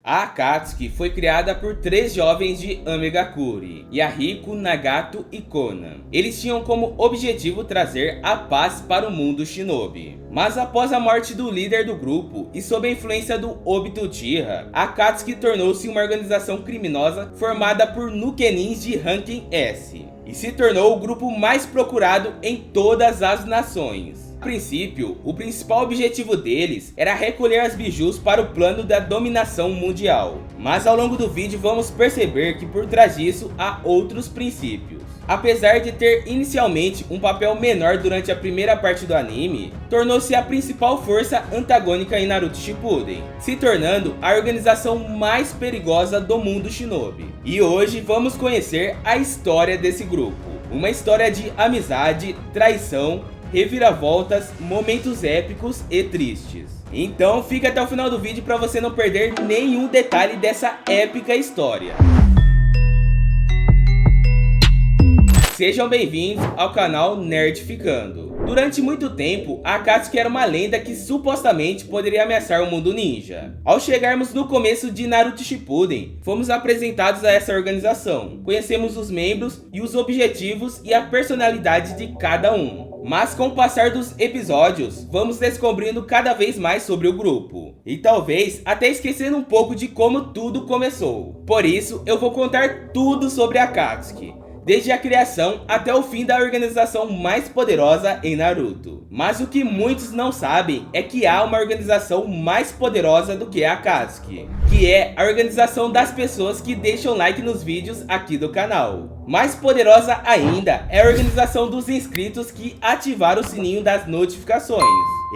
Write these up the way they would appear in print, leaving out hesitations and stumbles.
A Akatsuki foi criada por 3 jovens de Amegakure, Yahiko, Nagato e Konan. Eles tinham como objetivo trazer a paz para o mundo shinobi. Mas após a morte do líder do grupo e sob a influência do Obito Uchiha, a Akatsuki tornou-se uma organização criminosa formada por Nukenins de ranking S, e se tornou o grupo mais procurado em todas as nações. A princípio, o principal objetivo deles era recolher as bijus para o plano da dominação mundial. Mas ao longo do vídeo vamos perceber que por trás disso há outros princípios. Apesar de ter inicialmente um papel menor durante a primeira parte do anime, tornou-se a principal força antagônica em Naruto Shippuden, se tornando a organização mais perigosa do mundo shinobi. E hoje vamos conhecer a história desse grupo. Uma história de amizade, traição, reviravoltas, momentos épicos e tristes. Então fica até o final do vídeo para você não perder nenhum detalhe dessa épica história. Sejam bem-vindos ao canal Nerdificando. Durante muito tempo, a Akatsuki era uma lenda que supostamente poderia ameaçar o mundo ninja. Ao chegarmos no começo de Naruto Shippuden, fomos apresentados a essa organização. Conhecemos os membros e os objetivos e a personalidade de cada um. Mas com o passar dos episódios, vamos descobrindo cada vez mais sobre o grupo. E talvez até esquecendo um pouco de como tudo começou. Por isso, eu vou contar tudo sobre a Akatsuki, desde a criação até o fim da organização mais poderosa em Naruto. Mas o que muitos não sabem é que há uma organização mais poderosa do que a Akatsuki, que é a organização das pessoas que deixam like nos vídeos aqui do canal. Mais poderosa ainda é a organização dos inscritos que ativaram o sininho das notificações.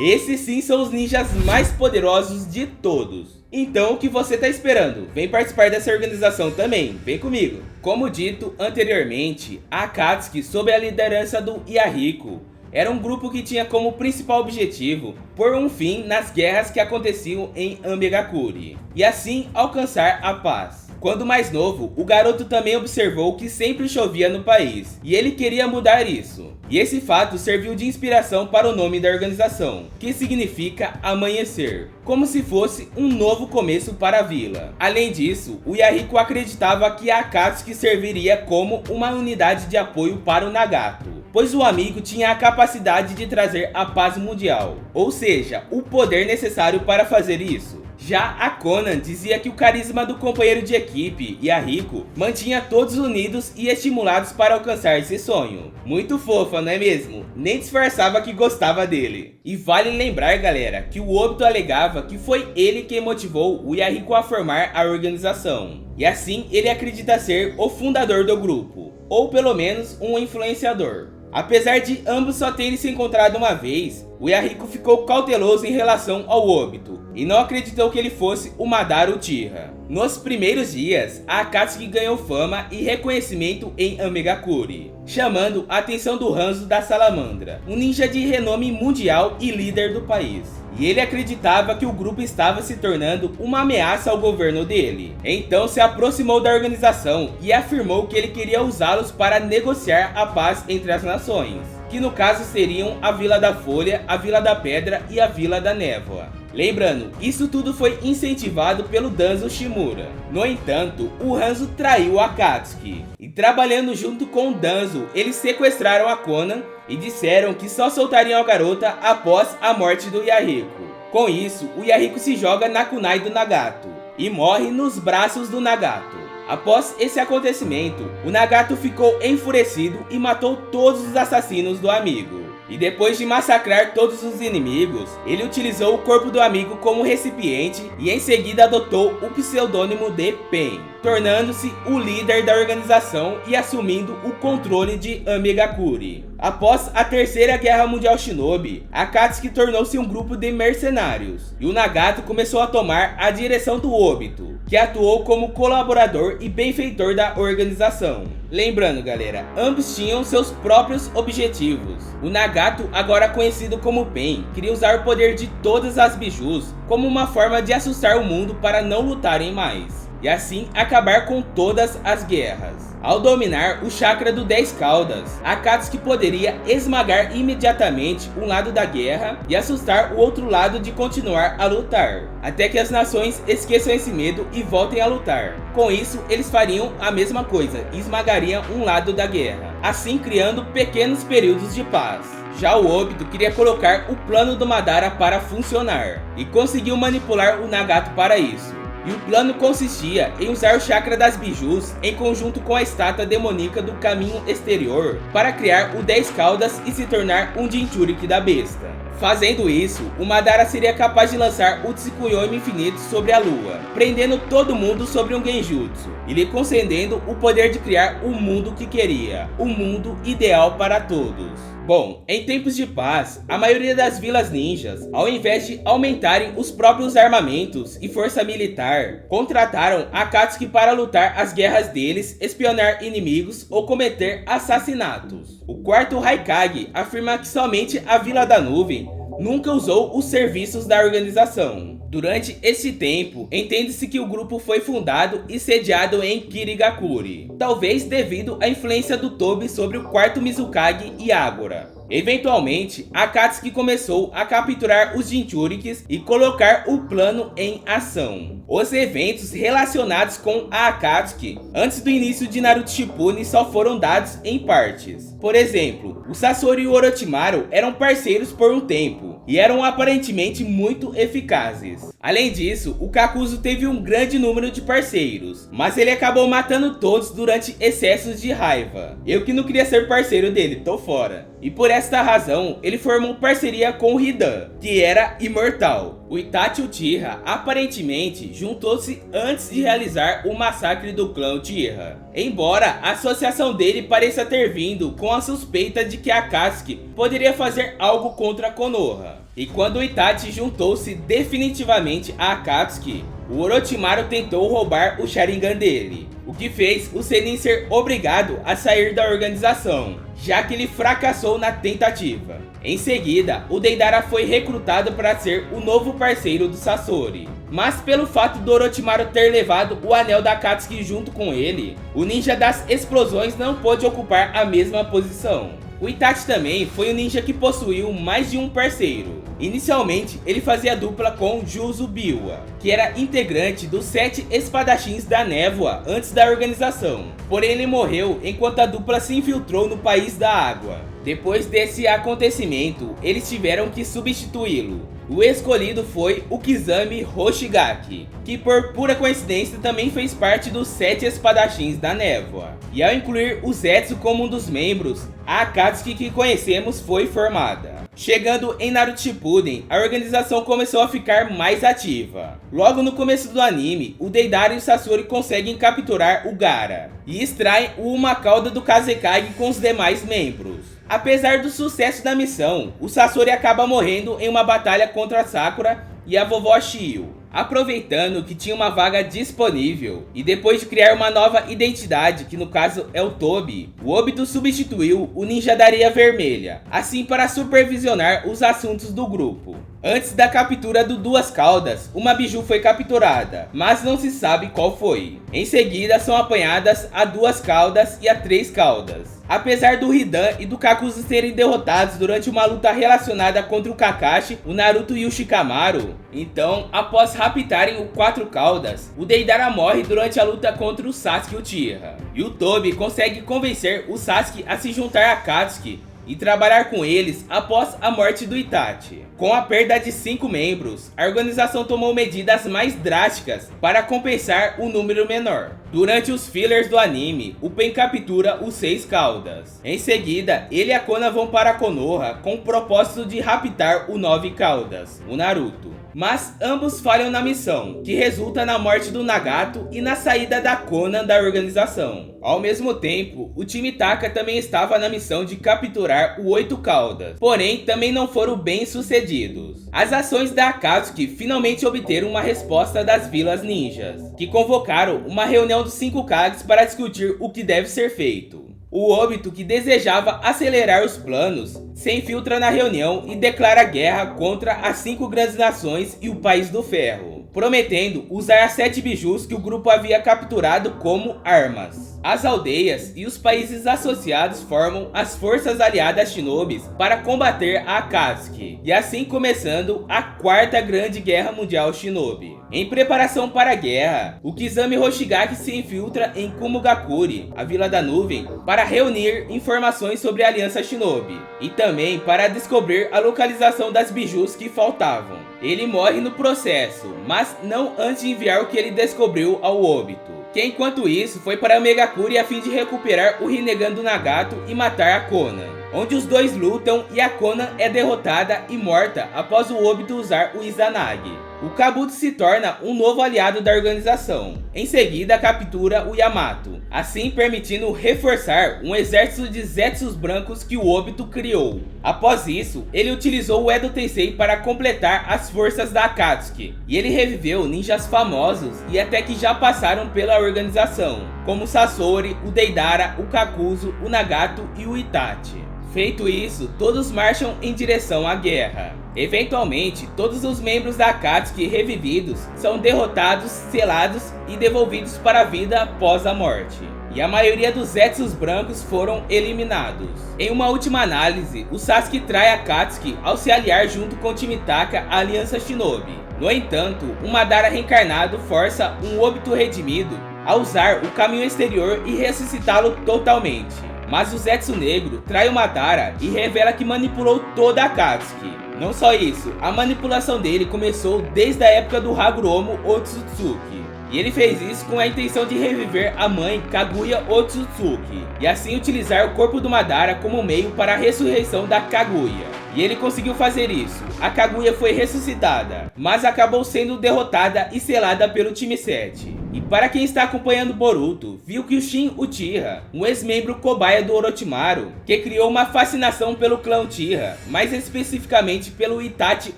Esses sim são os ninjas mais poderosos de todos. Então o que você está esperando? Vem participar dessa organização também, vem comigo! Como dito anteriormente, a Akatsuki, sob a liderança do Yahiko, era um grupo que tinha como principal objetivo pôr um fim nas guerras que aconteciam em Amegakure, e assim alcançar a paz. Quando mais novo, o garoto também observou que sempre chovia no país, e ele queria mudar isso. E esse fato serviu de inspiração para o nome da organização, que significa amanhecer, como se fosse um novo começo para a vila. Além disso, o Yahiko acreditava que a Akatsuki serviria como uma unidade de apoio para o Nagato, pois o amigo tinha a capacidade de trazer a paz mundial, ou seja, o poder necessário para fazer isso. Já a Konan dizia que o carisma do companheiro de equipe, Yahiko, mantinha todos unidos e estimulados para alcançar esse sonho. Muito fofa, não é mesmo? Nem disfarçava que gostava dele. E vale lembrar, galera, que o Obito alegava que foi ele quem motivou o Yahiko a formar a organização. E assim ele acredita ser o fundador do grupo, ou pelo menos um influenciador. Apesar de ambos só terem se encontrado uma vez, o Yahiko ficou cauteloso em relação ao Obito e não acreditou que ele fosse o Madara Uchiha. Nos primeiros dias, a Akatsuki ganhou fama e reconhecimento em Amegakure, chamando a atenção do Hanzo da Salamandra, um ninja de renome mundial e líder do país. E ele acreditava que o grupo estava se tornando uma ameaça ao governo dele. Então se aproximou da organização e afirmou que ele queria usá-los para negociar a paz entre as nações, que no caso seriam a Vila da Folha, a Vila da Pedra e a Vila da Névoa. Lembrando, isso tudo foi incentivado pelo Danzo Shimura. No entanto, o Hanzo traiu a Akatsuki, e trabalhando junto com o Danzo, eles sequestraram a Konan e disseram que só soltariam a garota após a morte do Yahiko. Com isso, o Yahiko se joga na kunai do Nagato e morre nos braços do Nagato. Após esse acontecimento, o Nagato ficou enfurecido e matou todos os assassinos do amigo. E depois de massacrar todos os inimigos, ele utilizou o corpo do amigo como recipiente e em seguida adotou o pseudônimo de Pen, tornando-se o líder da organização e assumindo o controle de Amegakure. Após a Terceira Guerra Mundial Shinobi, a Akatsuki tornou-se um grupo de mercenários, e o Nagato começou a tomar a direção do Obito, que atuou como colaborador e benfeitor da organização. Lembrando, galera, ambos tinham seus próprios objetivos. O Nagato, agora conhecido como Pen, queria usar o poder de todas as bijus como uma forma de assustar o mundo para não lutarem mais. e assim acabar com todas as guerras. Ao dominar o chakra do 10 caudas, Akatsuki poderia esmagar imediatamente um lado da guerra e assustar o outro lado de continuar a lutar, até que as nações esqueçam esse medo e voltem a lutar. Com isso, eles fariam a mesma coisa e esmagariam um lado da guerra, assim criando pequenos períodos de paz. Já o Obito queria colocar o plano do Madara para funcionar, e conseguiu manipular o Nagato para isso. E o plano consistia em usar o chakra das bijus em conjunto com a estátua demoníaca do caminho exterior para criar o 10 caudas e se tornar um Jinchuriki da besta. Fazendo isso, o Madara seria capaz de lançar o Tsukuyomi infinito sobre a lua, prendendo todo mundo sobre um Genjutsu, e lhe concedendo o poder de criar o mundo que queria, o mundo ideal para todos. Bom, em tempos de paz, a maioria das vilas ninjas, ao invés de aumentarem os próprios armamentos e força militar, contrataram Akatsuki para lutar as guerras deles, espionar inimigos ou cometer assassinatos. O quarto Haikage afirma que somente a Vila da Nuvem nunca usou os serviços da organização. Durante esse tempo, entende-se que o grupo foi fundado e sediado em Kirigakuri, talvez devido à influência do Tobi sobre o quarto Mizukage e Agora. Eventualmente, Akatsuki começou a capturar os Jinchurikis e colocar o plano em ação. Os eventos relacionados com a Akatsuki antes do início de Naruto Shippuden só foram dados em partes. Por exemplo, o Sasori e o Orochimaru eram parceiros por um tempo, e eram aparentemente muito eficazes. Além disso, o Kakuzu teve um grande número de parceiros, mas ele acabou matando todos durante excessos de raiva. Eu que não queria ser parceiro dele, tô fora. E por esta razão, ele formou parceria com o Hidan, que era imortal. O Itachi Uchiha aparentemente juntou-se antes de realizar o massacre do clã Uchiha, embora a associação dele pareça ter vindo com a suspeita de que Akatsuki poderia fazer algo contra Konoha. E quando o Itachi juntou-se definitivamente a Akatsuki, o Orochimaru tentou roubar o Sharingan dele, o que fez o Sennin ser obrigado a sair da organização, já que ele fracassou na tentativa. Em seguida, o Deidara foi recrutado para ser o novo parceiro do Sasori. Mas pelo fato do Orochimaru ter levado o anel da Akatsuki junto com ele, o ninja das explosões não pôde ocupar a mesma posição. O Itachi também foi o ninja que possuiu mais de um parceiro. Inicialmente, ele fazia dupla com Juzo Biwa, que era integrante dos 7 espadachins da névoa antes da organização. Porém, ele morreu enquanto a dupla se infiltrou no País da Água. Depois desse acontecimento, eles tiveram que substituí-lo. O escolhido foi o Kizami Hoshigaki, que por pura coincidência também fez parte dos 7 espadachins da névoa. E ao incluir o Zetsu como um dos membros, a Akatsuki que conhecemos foi formada. Chegando em Naruto Shippuden, a organização começou a ficar mais ativa. Logo no começo do anime, o Deidara e o Sasori conseguem capturar o Gaara e extraem uma cauda do Kazekage com os demais membros. Apesar do sucesso da missão, o Sasori acaba morrendo em uma batalha contra a Sakura e a vovó Shio. Aproveitando que tinha uma vaga disponível, e depois de criar uma nova identidade, que no caso é o Tobi, o Obito substituiu o Ninja da Areia Vermelha, assim para supervisionar os assuntos do grupo. Antes da captura do Duas Caudas, uma biju foi capturada, mas não se sabe qual foi. Em seguida são apanhadas a Duas Caudas e a Três Caudas. Apesar do Hidan e do Kakuzu serem derrotados durante uma luta relacionada contra o Kakashi, o Naruto e o Shikamaru, então, após raptarem o Quatro Caudas, o Deidara morre durante a luta contra o Sasuke Uchiha. E o Tobi consegue convencer o Sasuke a se juntar a Akatsuki e trabalhar com eles após a morte do Itachi. Com a perda de 5 membros, a organização tomou medidas mais drásticas para compensar o número menor. Durante os fillers do anime, o Pen captura os 6 Caudas. Em seguida, ele e a Kona vão para Konoha com o propósito de raptar o 9 Caudas, o Naruto. Mas ambos falham na missão, que resulta na morte do Nagato e na saída da Konan da organização. Ao mesmo tempo, o time Taka também estava na missão de capturar o 8 Caudas, porém também não foram bem sucedidos. As ações da Akatsuki finalmente obteram uma resposta das vilas ninjas, que convocaram uma reunião dos 5 Kages para discutir o que deve ser feito. O Obito, que desejava acelerar os planos, se infiltra na reunião e declara guerra contra as 5 grandes nações e o País do Ferro. prometendo usar as 7 bijus que o grupo havia capturado como armas. As aldeias e os países associados formam as forças aliadas shinobis para combater a Akatsuki, e assim começando a 4ª Grande Guerra Mundial Shinobi. Em preparação para a guerra, o Kizami Hoshigaki se infiltra em Kumogakure, a Vila da Nuvem, para reunir informações sobre a Aliança Shinobi, e também para descobrir a localização das bijus que faltavam. Ele morre no processo, mas não antes de enviar o que ele descobriu ao Obito, que enquanto isso foi para Megakure a fim de recuperar o Rinnegan do Nagato e matar a Konan, onde os dois lutam e a Konan é derrotada e morta após o Obito usar o Izanagi. O Kabuto se torna um novo aliado da organização. Em seguida captura o Yamato, assim permitindo reforçar um exército de Zetsus brancos que o Obito criou. Após isso, ele utilizou o Edo Tensei para completar as forças da Akatsuki, e ele reviveu ninjas famosos e até que já passaram pela organização, como o Sasori, o Deidara, o Kakuzu, o Nagato e o Itachi. Feito isso, todos marcham em direção à guerra. Eventualmente, todos os membros da Akatsuki revividos são derrotados, selados e devolvidos para a vida após a morte. E a maioria dos Zetsus brancos foram eliminados. Em uma última análise, o Sasuke trai a Akatsuki ao se aliar junto com Chimitaka à Aliança Shinobi. No entanto, um Madara reencarnado força um Obito redimido a usar o caminho exterior e ressuscitá-lo totalmente. Mas o Zetsu Negro trai o Madara e revela que manipulou toda a Akatsuki. Não só isso, a manipulação dele começou desde a época do Hagoromo Otsutsuki. E ele fez isso com a intenção de reviver a mãe Kaguya Otsutsuki, e assim utilizar o corpo do Madara como meio para a ressurreição da Kaguya. E ele conseguiu fazer isso. A Kaguya foi ressuscitada, mas acabou sendo derrotada e selada pelo time 7. E para quem está acompanhando Boruto, viu que o Shin Uchiha, um ex-membro cobaia do Orochimaru, que criou uma fascinação pelo clã Uchiha, mais especificamente pelo Itachi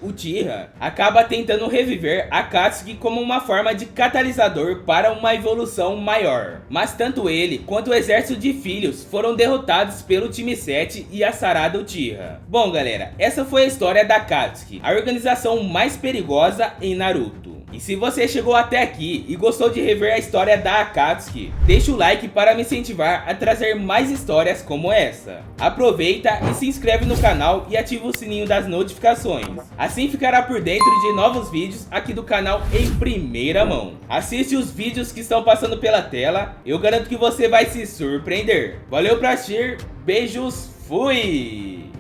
Uchiha, acaba tentando reviver a Akatsuki como uma forma de catalisador para uma evolução maior. Mas tanto ele quanto o exército de filhos foram derrotados pelo time 7 e a Sarada Uchiha. Bom galera, essa foi a história da Akatsuki, a organização mais perigosa em Naruto. E se você chegou até aqui e gostou de rever a história da Akatsuki, deixa o like para me incentivar a trazer mais histórias como essa. Aproveita e se inscreve no canal e ativa o sininho das notificações. Assim ficará por dentro de novos vídeos aqui do canal em primeira mão. Assiste os vídeos que estão passando pela tela, eu garanto que você vai se surpreender. Valeu por assistir, beijos, fui!